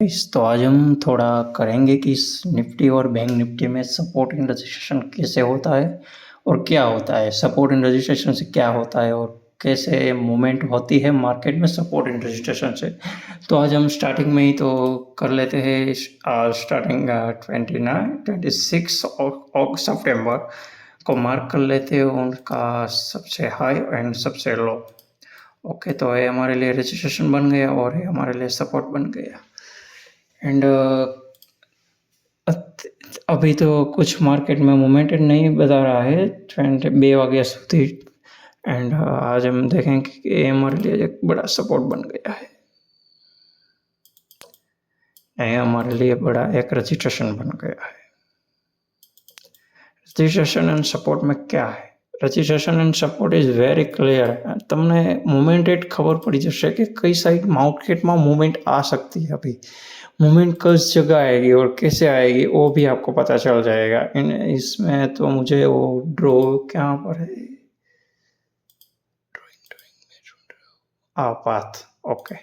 तो आज हम थोड़ा करेंगे कि निफ्टी और बैंक निफ्टी में सपोर्ट इन रजिस्ट्रेशन कैसे होता है और क्या होता है, सपोर्ट इन रजिस्ट्रेशन से क्या होता है और कैसे मूवमेंट होती है मार्केट में सपोर्ट इन रजिस्ट्रेशन से। तो आज हम स्टार्टिंग में ही तो कर लेते हैं। स्टार्टिंग 26 सितंबर को मार्क कर लेते हैं उनका सबसे हाई एंड सबसे लो। ओके, तो ये हमारे लिए रजिस्ट्रेशन बन गया और ये हमारे लिए सपोर्ट बन गया। एंड अभी तो कुछ मार्केट में मोमेंटेड नहीं बता रहा है 22 वाग्या सुधी। एंड आज हम देखेंगे कि ये हमारे लिए एक बड़ा सपोर्ट बन गया है। ये हमारे लिए बड़ा एक रजिस्ट्रेशन बन गया है। रजिस्ट्रेशन एंड सपोर्ट में क्या है? Registration and support is very clear. तमने मोमेंटेड खबर पड़ी जैसे कि कई साइड मार्केट में मूवमेंट आ सकती है। अभी मूवमेंट किस जगह आएगी और कैसे आएगी वो भी आपको पता चल जाएगा। इसमें तो मुझे वो ड्रॉ क्या पर है, पाथ। ओके,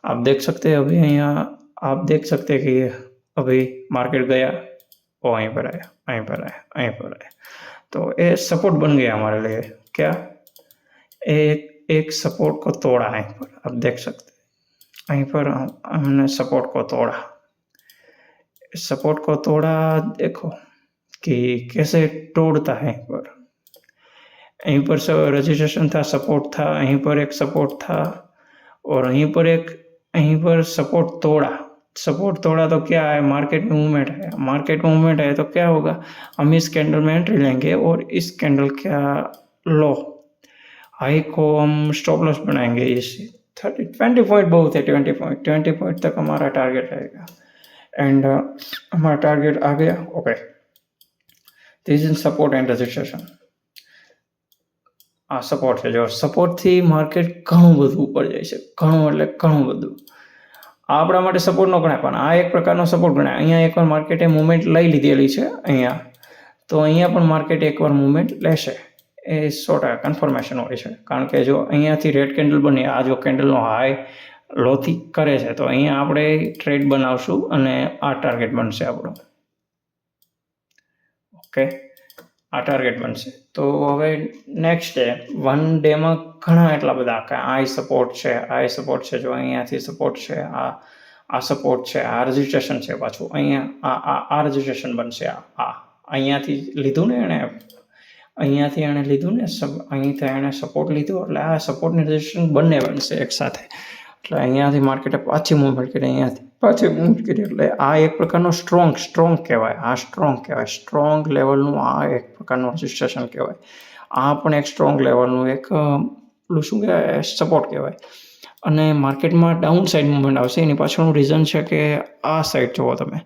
आप देख सकते हैं अभी यहाँ आप देख सकते हैं कि अभी मार्केट गया वो वहीं पर आया, वहीं पर आया, वहीं पर आया। तो ये सपोर्ट बन गया हमारे लिए। क्या एक एक सपोर्ट को तोड़ा यहीं पर, आप देख सकते हैं यहीं पर हमने सपोर्ट को तोड़ा। सपोर्ट को तोड़ा, देखो कि कैसे तोड़ता है। यहीं पर रजिस्ट्रेशन था, सपोर्ट था, यहीं पर एक सपोर्ट था और यहीं पर सपोर्ट तोड़ा। सपोर्ट तोड़ा तो क्या है, मार्केट में मूवमेंट है। मार्केट में मूवमेंट है तो क्या होगा, हम इस कैंडल में एंट्री लेंगे और इस कैंडल का लो हाई को हम स्टॉप लॉस बनाएंगे। इस 20 पॉइंट बहुत है, 20 पॉइंट तक हमारा टारगेट रहेगा। एंड हमारा टारगेट आ गया। Okay, this is support and registration. આ સપોર્ટ છે, જો સપોર્ટથી માર્કેટ ઘણું બધું ઉપર જાય છે, ઘણું એટલે ઘણું બધું. આ આપણા માટે સપોર્ટ ન ગણાય, પણ આ એક પ્રકારનો સપોર્ટ ગણાય. અહીંયા એકવાર માર્કેટે મુવમેન્ટ લઈ લીધેલી છે અહીંયા, તો અહીંયા પણ માર્કેટ એકવાર મુવમેન્ટ લેશે એ 100% કન્ફર્મેશન હોય છે. કારણ કે જો અહીંયાથી રેડ કેન્ડલ બની, આ જો કેન્ડલનો હાઈ લોથી કરે છે, તો અહીંયા આપણે ટ્રેડ બનાવશું અને આ ટાર્ગેટ બનશે આપણો. ઓકે, આ ટાર્ગેટ બનશે. તો હવે નેક્સ્ટ ડે, 1 ડેમાં ઘણા એટલા બધા કે આ સપોર્ટ છે, આ સપોર્ટ છે, જો અહીંયાથી સપોર્ટ છે, આ સપોર્ટ છે, આ રજિસ્ટ્રેશન છે, પાછું અહીંયા આ રજિસ્ટ્રેશન બનશે. આ અહીંયાથી લીધું ને એણે, અહીંયાથી એણે લીધું ને, અહીંથી એણે સપોર્ટ લીધો એટલે આ સપોર્ટની રજિસ્ટ્રેશન બંને બનશે એકસાથે. એટલે અહીંયાથી માર્કેટે પાછી મૂવમેન્ટ કરી, અહીંયાથી પાછી મૂવમેન્ટ કરી. એટલે આ એક પ્રકારનો સ્ટ્રોંગ કહેવાય. આ સ્ટ્રોંગ કહેવાય, સ્ટ્રોંગ લેવલનું આ એક પ્રકારનું રજિસ્ટ્રેશન કહેવાય. આ પણ એક સ્ટ્રોંગ લેવલનું એક શું કહેવાય, સપોર્ટ કહેવાય. અને માર્કેટમાં ડાઉન સાઇડ મૂવમેન્ટ આવશે. એની પાછળનું રીઝન છે કે આ સાઇડ જુઓ તમે,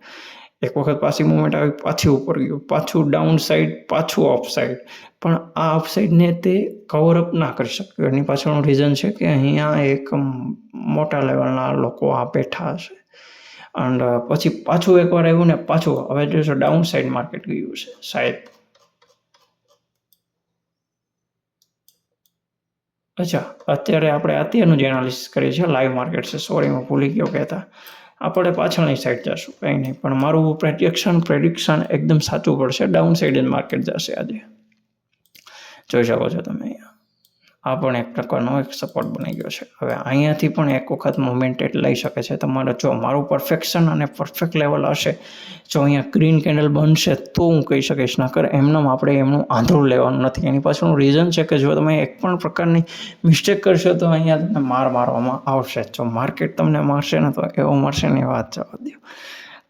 એક વખત પાછી મૂવમેન્ટ આવી, પાછી ઉપર ગયું, પાછું ડાઉન સાઇડ, પાછું અપ સાઇડ, પણ આ અપ સાઇડને તે કવરઅપ ના કરી શક્યું. એની પાછળનું રીઝન છે કે અહીંયા એક મોટા લેવલના લોકો આ બેઠા હશે. એન્ડ પછી પાછું એકવાર આવ્યું ને પાછું હવે જોશો ડાઉન સાઇડ માર્કેટ ગયું છે સાહેબ. અચ્છા, અત્યારે આપણે અત્યારનું જ એનાલિસિસ કરીએ છીએ, લાઈવ માર્કેટ છે. સોરી, હું ભૂલી ગયો કહેતા. આપણે પાછળની સાઈડ જશું, કંઈ નહીં, પણ મારું પ્રેડિક્શન એકદમ સાચું પડશે. ડાઉન સાઈડ જ માર્કેટ જશે આજે. જોઈ શકો છો તમે અહીંયા, આ પણ એક પ્રકારનો એક સપોર્ટ બની ગયો છે. હવે અહીંયાથી પણ એક વખત મોમેન્ટેડ લઈ શકે છે તમારે. જો મારું પરફેક્શન અને પરફેક્ટ લેવલ હશે, જો અહીંયા ગ્રીન કેન્ડલ બનશે તો હું કહી શકીશ, નકર એમનું આપણે એમનું આંધળું લેવાનું નથી. એની પાછળનું રીઝન છે કે જો તમે એક પણ પ્રકારની મિસ્ટેક કરશો તો અહીંયા તમને મારવામાં આવશે. જો માર્કેટ તમને મારશે ને તો એવું મળશે ને વાત જવા દો,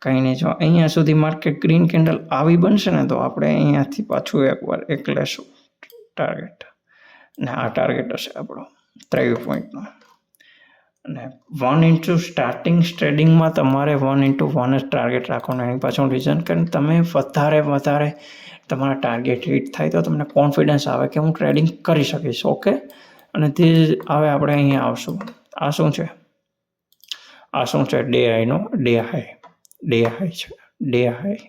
કંઈ નહીં. જો અહીંયા સુધી માર્કેટ ગ્રીન કેન્ડલ આવી બનશે ને તો આપણે અહીંયાથી પાછું એકવાર એક લેશું ટાર્ગેટ, ને આ ટાર્ગેટ હશે આપણો 23 પોઈન્ટનો. અને 1 સ્ટાર્ટિંગ ટ્રેડિંગમાં તમારે 1:1 જ ટાર્ગેટ રાખવાનું. એની પાછળનું રીઝન કે તમે વધારે તમારા ટાર્ગેટ હિટ થાય તો તમને કોન્ફિડન્સ આવે કે હું ટ્રેડિંગ કરી શકીશ. ઓકે, અને તે હવે આપણે અહીંયા આવશું. આ શું છે? આ શું છે? ડે હાઈ છે, ડે હાઈ.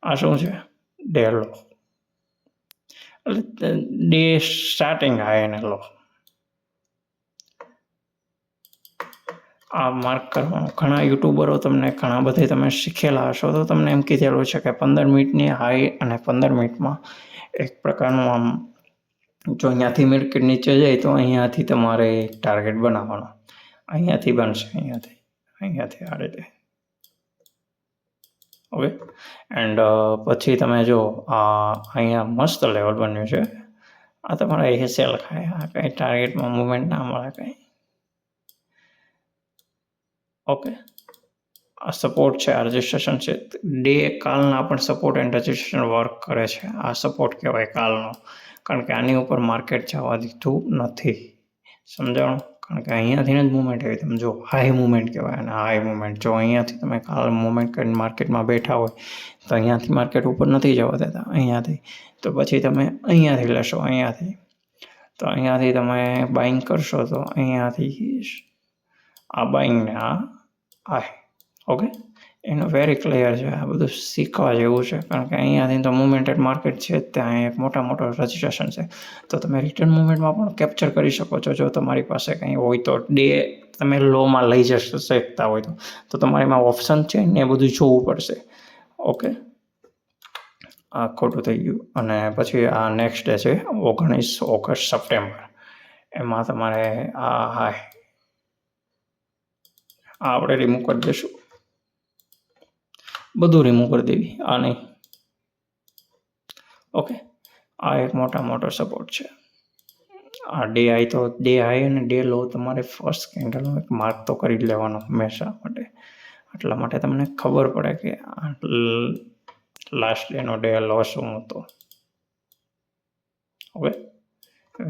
આ શું છે? ડે લો. ડે સ્ટાર્ટિંગ હાઈ અને લો. આ માર્ક કરવાનું. ઘણા યુટ્યુબરો તમને ઘણા બધે તમે શીખેલા હશો તો તમને એમ કીધેલું છે કે 15 મિનિટની હાઈ અને 15 મિનિટમાં એક પ્રકારનું આમ જો અહીંયાથી માર્કેટ નીચે જાય તો અહીંયાથી તમારે ટાર્ગેટ બનાવવાનો. અહીંયાથી બનશે, અહીંયાથી આ રીતે. ઓકે, એન્ડ પછી તમે જો અહીંયા મસ્ત લેવલ બન્યું છે. આ તમારે એ સેલ ખાય, આ કંઈ ટાર્ગેટમાં મુવમેન્ટ ના મળે કંઈ. ઓકે, આ સપોર્ટ છે, આ રજિસ્ટ્રેશન છે. ડે કાલના પણ સપોર્ટ એન્ડ રજિસ્ટ્રેશન વર્ક કરે છે. આ સપોર્ટ કહેવાય કાલનો, કારણ કે આની ઉપર માર્કેટ જવા દીધું નથી. સમજાણું? કારણ કે અહીંયાથી જ મુવમેન્ટ આવી. તમે જો હાઈ મુવમેન્ટ કહેવાય અને હાઈ મુવમેન્ટ. જો અહીંયાથી તમે કાલ મુવમેન્ટ કરીને માર્કેટમાં બેઠા હોય તો અહીંયાથી માર્કેટ ઉપર નથી જવા દેતા, અહીંયાથી. તો પછી તમે અહીંયાથી લેશો, અહીંયાથી. તો અહીંયાથી તમે બાઇંગ કરશો તો અહીંયાથી આ બાઇંગને આ હાઈ. ઓકે, એનું વેરી ક્લિયર છે. આ બધું શીખવા જેવું છે, કારણ કે અહીંયાથી તો મુવમેન્ટેડ માર્કેટ છે, ત્યાં એક મોટો રજિસ્ટ્રેશન છે. તો તમે રિટર્ન મુવમેન્ટમાં પણ કેપ્ચર કરી શકો છો જો તમારી પાસે કંઈ હોય તો. ડે તમે લોમાં લઈ જશો શકતા હોય તો તમારીમાં ઓપ્શન છે ને એ બધું જોવું પડશે. ઓકે, આ ખોટું થઈ ગયું. અને પછી આ નેક્સ્ટ ડે છે 19 ઓગસ્ટ સપ્ટેમ્બર. એમાં તમારે આ હાઈ આપણે રિમૂવ કરી દઈશું, બધું રિમૂવ કરી દેવી, આ નહીં. ઓકે, આ એક મોટો સપોર્ટ છે. આ ડે હાઈ અને ડે લો તમારે ફર્સ્ટ કેન્ડલનો એક માર્ક તો કરી જ લેવાનો હંમેશા માટે. એટલા માટે તમને ખબર પડે કે લાસ્ટ ડેનો ડે લો શું હતો. Okay,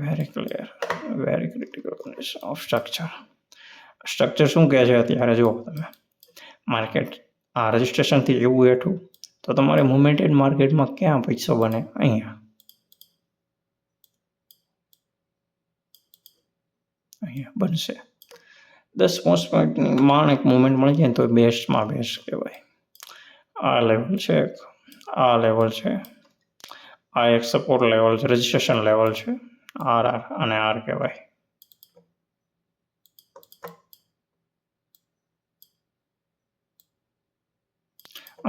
very clear, very critical condition of structure શું કહે છે અત્યારે? જુઓ તમે, માર્કેટ આ રજિસ્ટ્રેશનથી એવું હેઠું તો તમારે મુવમેન્ટેડ માર્કેટમાં ક્યાં પૈસો બને? અહીંયા બનશે. 10 પોઈન્ટની માંડ એક મુવમેન્ટ મળી જાય ને તો બેસ્ટમાં બેસ્ટ કહેવાય. આ લેવલ છે, આ લેવલ છે, આ એક સપોર્ટ લેવલ છે, રજિસ્ટ્રેશન લેવલ છે. આર અને આર કહેવાય.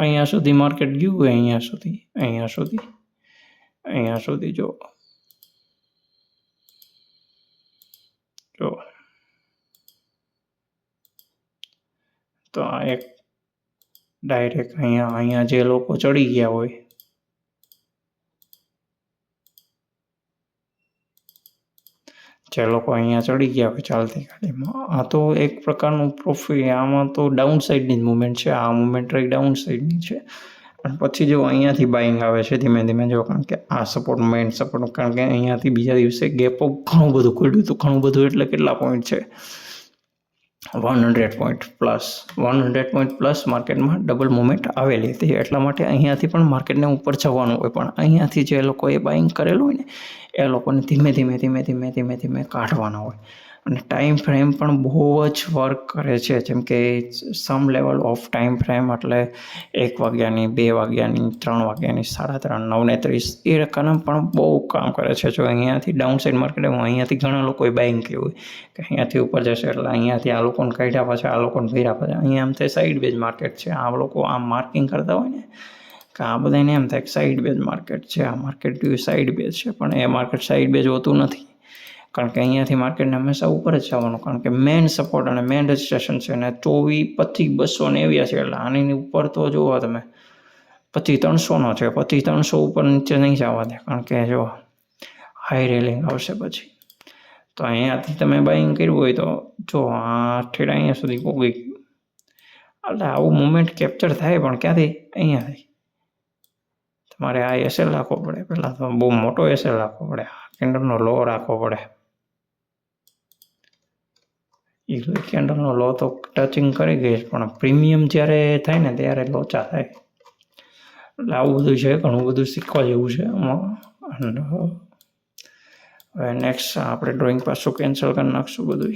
અહીંયા સુધી માર્કેટ ગયું હોય, અહીંયા સુધી જો તો આ એક ડાયરેક્ટ અહીંયા જે લોકો ચડી ગયા હોય, ચાલતી ગાડીમાં, આ તો એક પ્રકારનું પ્રોફિટ. આમાં તો ડાઉન સાઈડની જ મુવમેન્ટ છે. આ મુવમેન્ટ ડાઉન સાઈડની છે. અને પછી જો અહીંયાથી બાઇંગ આવે છે ધીમે ધીમે, જો કારણ કે આ સપોર્ટ મેઇન સપોર્ટ, કારણ કે અહીંયાથી બીજા દિવસે ગેપ ઘણું બધું ખુલ્યું હતું. ઘણું બધું એટલે કેટલા પોઈન્ટ છે? 100 પોઈન્ટ પ્લસ. 100 પોઈન્ટ પ્લસ માર્કેટમાં ડબલ મુવમેન્ટ આવેલી હતી. એટલા માટે અહીંયાથી પણ માર્કેટને ઉપર જવાનું હોય, પણ અહીંયાથી જે લોકોએ બાઇંગ કરેલું હોય ને એ લોકોને ધીમે ધીમે કાઢવાના હોય. અને ટાઈમ ફ્રેમ પણ બહુ જ વર્ક કરે છે. જેમ કે સમ લેવલ ઓફ ટાઈમ ફ્રેમ, એટલે 1 વાગ્યાની, 2 વાગ્યાની, 3 વાગ્યાની, 3:30, 9:30 એ રકમ પણ બહુ કામ કરે છે. જો અહીંયાથી ડાઉન સાઇડ માર્કેટ, અહીંયાથી ઘણા લોકોએ બાઇંગ કર્યું હોય કે અહીંયાથી ઉપર જશે એટલે અહીંયાથી આ લોકોને કાઢ્યા પછી આ લોકોને ભર્યા પછી અહીંયા આમ થાય સાઈડ બેઝ માર્કેટ છે. આ લોકો આમ માર્કિંગ કરતા હોય ને કે આ બધાને એમ થાય કે સાઈડ બેઝ માર્કેટ છે, આ માર્કેટ સાઈડ બેઝ છે, પણ એ માર્કેટ સાઈડ બેઝ હોતું નથી. કારણ કે અહીંયાથી માર્કેટને હંમેશા ઉપર જ જવાનું, કારણ કે મેઇન સપોર્ટ અને મેઇન રજિસ્ટ્રેશન છે ને 24, 25, 289 છે. એટલે આની ઉપર તો જુઓ તમે 25,300નો છે. 25,300 ઉપર નીચે નહીં જવા દે, કારણ કે જો હાઈ રેલિંગ આવશે પછી. તો અહીંયાથી તમે બાઇંગ કર્યું હોય તો જો આ ઠેડા અહીંયા સુધી પહોંચી ગયું. એટલે આવું મુવમેન્ટ કેપ્ચર થાય, પણ ક્યાંથી? અહીંયાથી. તમારે આ એસએલ રાખવો પડે. પહેલાં તો બહુ મોટો એસએલ રાખવો પડે, કેન્ડલનો લો રાખવો પડે. એ કેન્ડલનો લો તો ટચિંગ કરી ગઈ, પણ પ્રીમિયમ જ્યારે થાય ને ત્યારે લોચા થાય. એટલે આવું બધું છે, ઘણું બધું શીખવા જેવું છે આમાં. હવે નેક્સ્ટ આપણે ડ્રોઈંગ પાછું કેન્સલ કરી નાખશું બધું.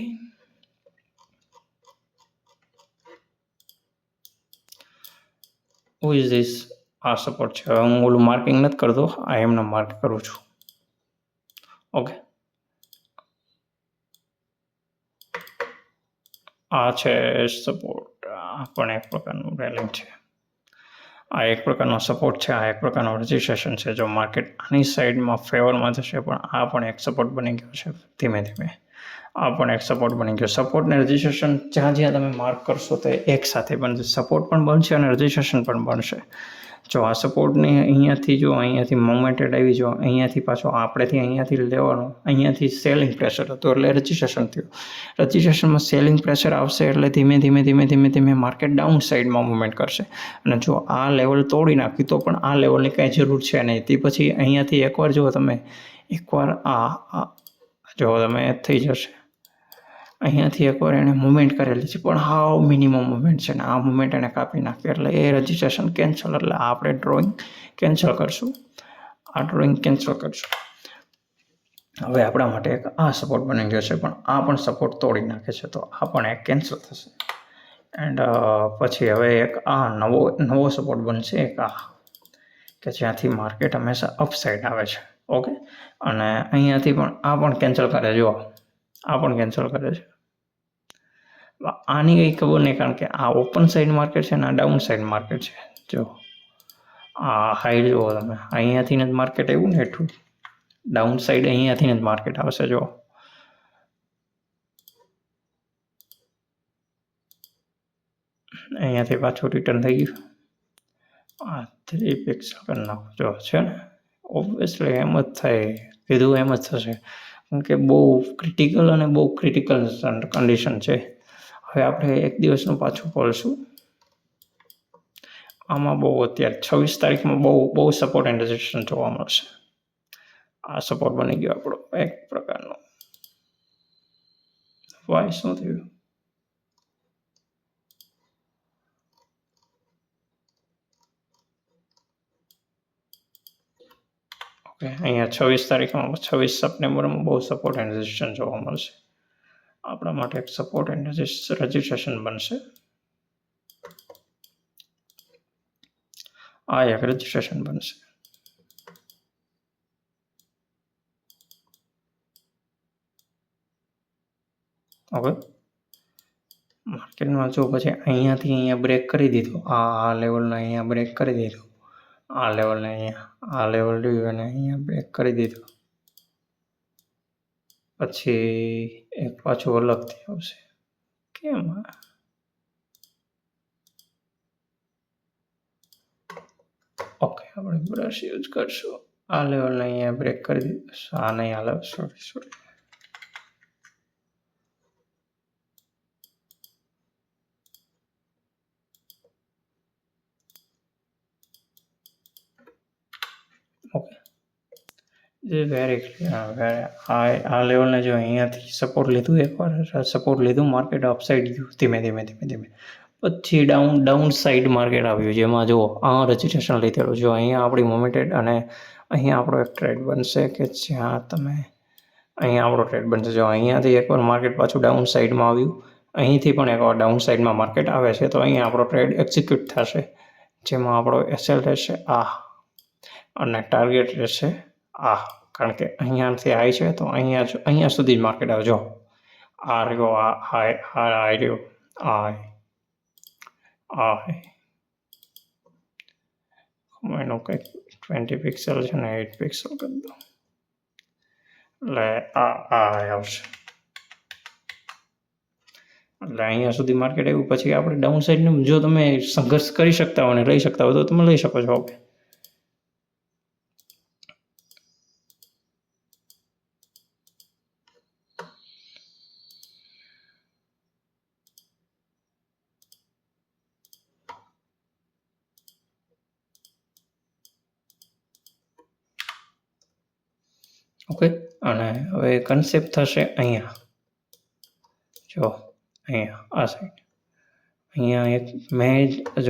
Who is this? આ સપોર્ટ છે. હવે હું ઓલું માર્કિંગ નથી કરતો, આ એમને માર્ક કરું છું. ઓકે, આ છે સપોર્ટ, આ પણ એક પ્રકારનું રેલિંગ છે. આ એક પ્રકારનો સપોર્ટ છે, આ એક પ્રકારનું રજિસ્ટ્રેશન છે. જો માર્કેટ આની સાઈડમાં ફેવરમાં થશે, પણ આ પણ એક સપોર્ટ બની ગયો છે. ધીમે ધીમે આ પણ એક સપોર્ટ બની ગયો. સપોર્ટ ને રજિસ્ટ્રેશન જ્યાં જ્યાં તમે માર્ક કરશો તે એક સાથે બનશે. સપોર્ટ પણ બનશે અને રજિસ્ટ્રેશન પણ બનશે. જો આ સપોર્ટને અહીંયાથી જો અહીંયાથી મોમેન્ટેડ આવી, જો અહીંયાથી પાછો આપણેથી અહીંયાથી લેવાનું, અહીંયાથી સેલિંગ પ્રેશર હતું એટલે રજિસ્ટ્રેશન થયું. રજિસ્ટ્રેશનમાં સેલિંગ પ્રેશર આવશે એટલે ધીમે ધીમે ધીમે ધીમે ધીમે માર્કેટ ડાઉન સાઈડમાં મુવમેન્ટ કરશે. અને જો આ લેવલ તોડી નાખ્યું તો પણ આ લેવલની કાંઈ જરૂર છે નહીં. તે પછી અહીંયાથી એકવાર જો તમે જો તમે થઈ જશે, અહીંયાથી એકવાર એણે મુવમેન્ટ કરેલી છે, પણ હાવ મિનિમમ મુવમેન્ટ છે ને આ મુવમેન્ટ એને કાપી નાખી એટલે એ રજિસ્ટ્રેશન કેન્સલ. એટલે આપણે ડ્રોઈંગ કેન્સલ કરશું, આ ડ્રોઈંગ કેન્સલ કરશું. હવે આપણા માટે એક આ સપોર્ટ બની ગયો છે, પણ આ પણ સપોર્ટ તોડી નાખે છે, તો આ પણ એક કેન્સલ થશે. એન્ડ પછી હવે એક આ નવો સપોર્ટ બનશે, એક આ કે જ્યાંથી માર્કેટ હંમેશા અપસાઇડ આવે છે. ઓકે, અને અહીંયાથી પણ આ પણ કેન્સલ કરે, જો આ પણ કેન્સલ કરે છે. આની કંઈ ખબર નહીં, કારણ કે આ ઓપન સાઈડ માર્કેટ છે ને આ ડાઉન સાઈડ માર્કેટ છે. જો આ હાઈ જુઓ તમે, અહીંયાથી જ માર્કેટ એવું ને એટલું ડાઉન સાઈડ અહીંયાથી જ માર્કેટ આવશે. જો અહીંયાથી પાછું રિટર્ન થઈ ગયું. આ 3 પિક્સલ કરી નાખો. જો છે ને ઓબ્વિયસલી એમ જ થાય, કીધું એમ જ થશે, કેમ કે બહુ ક્રિટિકલ અને બહુ ક્રિટિકલ કન્ડિશન છે. હવે આપણે એક દિવસનું પાછું ખોલશું. આમાં બહુ અત્યારે 26 તારીખમાં બહુ સપોર્ટ એન્ડ રેઝિસ્ટન્સ જોવા મળશે. આ સપોર્ટ બની ગયો આપણો એક પ્રકારનો. વાય શું થયું? ઓકે, અહીંયા 26 તારીખમાં 26 સપ્ટેમ્બરમાં બહુ સપોર્ટ એન્ડ રેઝિસ્ટન્સ જોવા મળશે. આપણા માટે એક સપોર્ટ એન્ડ રજિસ્ટ્રેશન બનશે. આ એક રજિસ્ટ્રેશન બનશે. ઓકે, માર્કેટમાં જો પછી અહીંયાથી અહીંયા બ્રેક કરી દીધો, આ લેવલને અહીંયા બ્રેક કરી દીધો, આ લેવલને અહીંયા આ લેવલ રહ્યું અને અહીંયા બ્રેક કરી દીધો, પછી એક પાછું અલગથી આવશે. કેમ? ઓકે, આપણે બ્રશ યુઝ કરશું. આ લેવલને અહીંયા બ્રેક કરી દીધો. આ નહીં હાલે, સોરી. Okay, very clear. આ લેવલને જો અહીંયાથી સપોર્ટ લીધું, એકવાર સપોર્ટ લીધું, માર્કેટ અપસાઇડ ગયું ધીમે ધીમે. પછી ડાઉન સાઈડ માર્કેટ આવ્યું, જેમાં જો આ રજિસ્ટ્રેશન લીધેલું. જો અહીંયા આપણી મોમેન્ટેડ અને અહીંયા આપણો એક ટ્રેડ બનશે કે જ્યાં તમે અહીંયા આપણો ટ્રેડ બનશે. જો અહીંયાથી એકવાર માર્કેટ પાછું ડાઉન સાઈડમાં આવ્યું, અહીંથી પણ એકવાર ડાઉન સાઈડમાં માર્કેટ આવે છે, તો અહીંયા આપણો ટ્રેડ એક્ઝિક્યુટ થશે, જેમાં આપણો એસએલ રહેશે આ અને ટાર્ગેટ રહેશે આ. કારણ કે અહીંયાથી હાઈ છે તો અહીંયા સુધી જ માર્કેટ આવે. જો આ રહ્યો, આ હાઈ રહ્યો, એનું કંઈક 20 પિક્સલ છે ને 8 પિક્સલ કરી દો એટલે આ આવશે. એટલે અહીંયા સુધી માર્કેટ આવ્યું, પછી આપણે ડાઉન સાઈડનું જો તમે સંઘર્ષ કરી શકતા હોય અને લઈ શકતા હોય તો તમે લઈ શકો છો. ઓકે, અને હવે કન્સેપ્ટ થશે અહીંયા. જો અહીંયા આ સાઈડ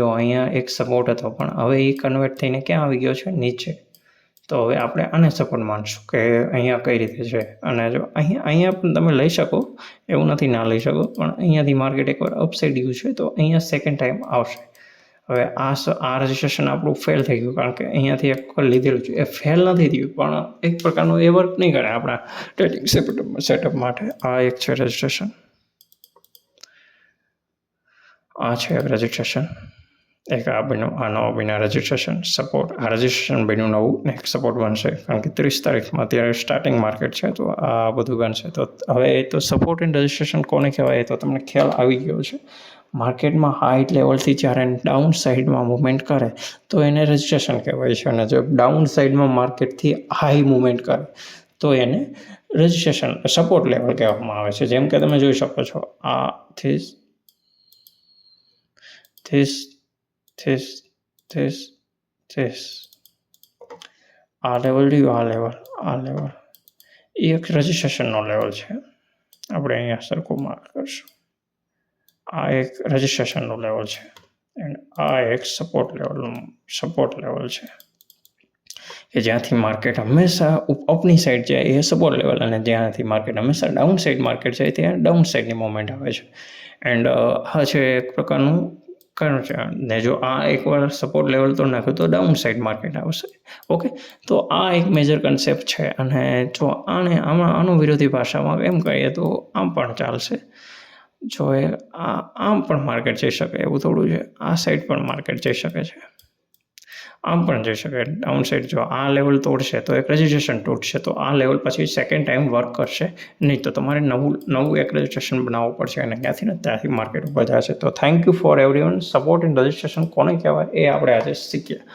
અહીંયા એક સપોર્ટ હતો, પણ હવે એ કન્વર્ટ થઈને ક્યાં આવી ગયો છે? નીચે. તો હવે આપણે આને સપોર્ટ માનશું કે અહીંયા કઈ રીતે છે. અને જો અહીંયા પણ તમે લઈ શકો, એવું નથી ના લઈ શકો, પણ અહીંયાથી માર્કેટ એકવાર અપસાઇડ ગયું છે તો અહીંયા સેકન્ડ ટાઈમ આવશે. હવે આ રજિસ્ટ્રેશન આપણું ફેલ થઈ ગયું, કારણ કે અહીંયાથી એક લીધેલું છે. એ ફેલ નથી થયું, પણ એક પ્રકારનું એ વર્ક નહીં કરે આપણા ટ્રેડિંગ સેટઅપ માટે. આ એક છે રજિસ્ટ્રેશન. આ છે રજિસ્ટ્રેશન, એક આ બન્યું, આ નવો બન્યા રજિસ્ટ્રેશન સપોર્ટ, આ રજિસ્ટ્રેશન બન્યું નવું ને એક સપોર્ટ બનશે, કારણ કે 30 તારીખમાં અત્યારે સ્ટાર્ટિંગ માર્કેટ છે, તો આ બધું બનશે. તો હવે તો સપોર્ટ એન્ડ રજિસ્ટ્રેશન કોને કહેવાય તો તમને ખ્યાલ આવી ગયો છે. માર્કેટમાં હાઈ લેવલથી જ્યારે ડાઉન સાઇડમાં મુવમેન્ટ કરે તો એને રજિસ્ટ્રેશન કહેવાય છે, અને જો ડાઉન સાઇડમાં માર્કેટથી હાઈ મુવમેન્ટ કરે તો એને રજિસ્ટ્રેશન સપોર્ટ લેવલ કહેવામાં આવે છે. જેમ કે તમે જોઈ શકો છો, આ this આ લેવલ રહ્યું, આ લેવલ એ એક રજિસ્ટ્રેશનનો લેવલ છે. આપણે અહીંયા સરખું માર્ક કરશું. આ એક રજિસ્ટ્રેશનનો લેવલ છે એન્ડ આ એક સપોર્ટ લેવલ છે, કે જ્યાંથી માર્કેટ હંમેશા અપની સાઈડ જાય એ સપોર્ટ લેવલ, અને જ્યાંથી માર્કેટ હંમેશા ડાઉન સાઈડ માર્કેટ જાય ત્યાં ડાઉન સાઈડની મોમેન્ટ આવે છે. એન્ડ આ છે એક પ્રકારનું કારણ છે, ને જો આ એકવાર સપોર્ટ લેવલ તો નાખ્યું તો ડાઉન સાઈડ માર્કેટ આવશે. ઓકે, તો આ એક મેજર કન્સેપ્ટ છે, અને જો આનો વિરોધી ભાષામાં એમ કહીએ તો આમ પણ ચાલશે. જો એ આમ પણ માર્કેટ જઈ શકે એવું થોડું છે, આ સાઈડ પણ માર્કેટ જઈ શકે છે, આમ પણ જઈ શકે ડાઉન સાઈડ. જો આ લેવલ તોડશે તો એક રજિસ્ટ્રેશન તૂટશે, તો આ લેવલ પછી સેકન્ડ ટાઈમ વર્ક કરશે નહીં, તો તમારે નવું એક રજિસ્ટ્રેશન બનાવવું પડશે, અને ત્યાંથી માર્કેટ ઉપર જશે. તો thank you for everyone. Support and registration કોને કહેવાય એ આપણે આજે શીખ્યા.